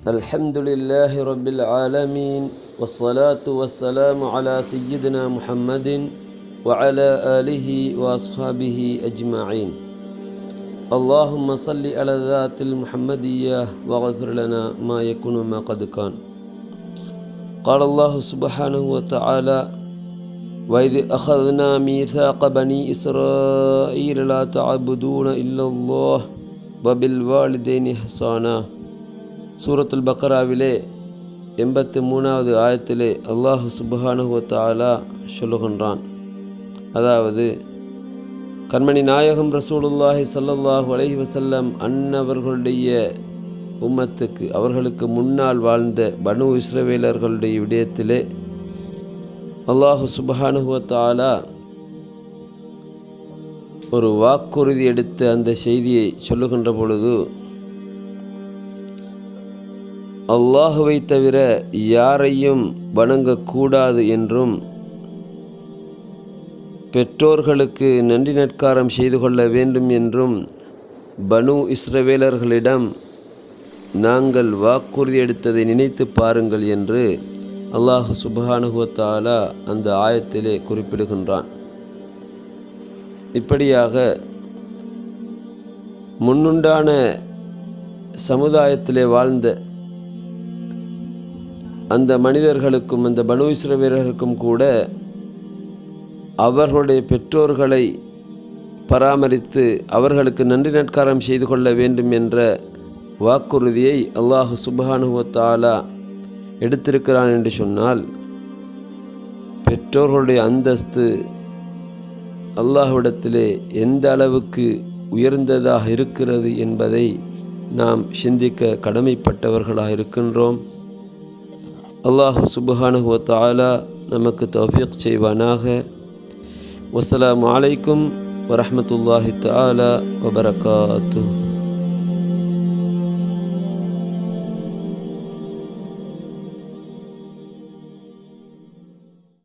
الحمد لله رب العالمين والصلاة والسلام على سيدنا محمد وعلى آله وأصحابه أجمعين. اللهم صل على ذات المحمدية واغفر لنا ما يكون ما قد كان. قال الله سبحانه وتعالى: وإذ أخذنا ميثاق بني إسرائيل لا تعبدون إلا الله وبالوالدين إحسانا. சூரத்துல் பக்ராவிலே 83வது ஆயத்திலே அல்லாஹ் சுப்ஹானஹு வ தஆலா சொல்லுகின்றான். அதாவது, கண்மணி நாயகம் ரசூலுல்லாஹி ஸல்லல்லாஹு அலைஹி வஸல்லம் அன்னவர்களுடைய உம்மத்துக்கு, அவர்களுக்கு முன்னால் வாழ்ந்த பனு இஸ்ரவேலர்களுடைய விடயத்திலே அல்லாஹ் சுப்ஹானஹு வ தஆலா ஒரு வாக்குறுதி எடுத்த அந்த செய்தியை சொல்லுகின்ற பொழுது, அல்லாஹுவை தவிர யாரையும் வணங்கக்கூடாது என்றும், பெற்றோர்களுக்கு நன்றி நற்காரம் செய்து கொள்ள வேண்டும் என்றும் பனு இஸ்ரவேலர்களிடம் நாங்கள் வாக்குறுதி எடுத்ததை நினைத்து பாருங்கள் என்று அல்லாஹ் சுப்ஹானஹு வ தஆலா அந்த ஆயத்திலே குறிப்பிடுகின்றான். இப்படியாக முன்னுண்டான சமுதாயத்திலே வாழ்ந்த அந்த மனிதர்களுக்கும் அந்த பனு இஸ்ரவேலர்களுக்கும் கூட அவர்களுடைய பெற்றோர்களை பராமரித்து அவர்களுக்கு நன்றி நற்காரம் செய்து கொள்ள வேண்டும் என்ற வாக்குறுதியை அல்லாஹ் சுப்ஹானஹு வ தஆலா எடுத்திருக்கிறான் என்று சொன்னால், பெற்றோர்களுடைய அந்தஸ்து அல்லாஹ்விடத்திலே எந்த அளவுக்கு உயர்ந்ததாக இருக்கிறது என்பதை நாம் சிந்திக்க கடமைப்பட்டவர்களாக இருக்கின்றோம். அல்லாஹ் சுப்ஹானஹு வ தஆலா நமக்கு தௌஃபீக் செய்வானாக. வஸ்ஸலாமு அலைக்கும் வரஹ்மத்துல்லாஹி தஆலா வபரகாத்துஹு.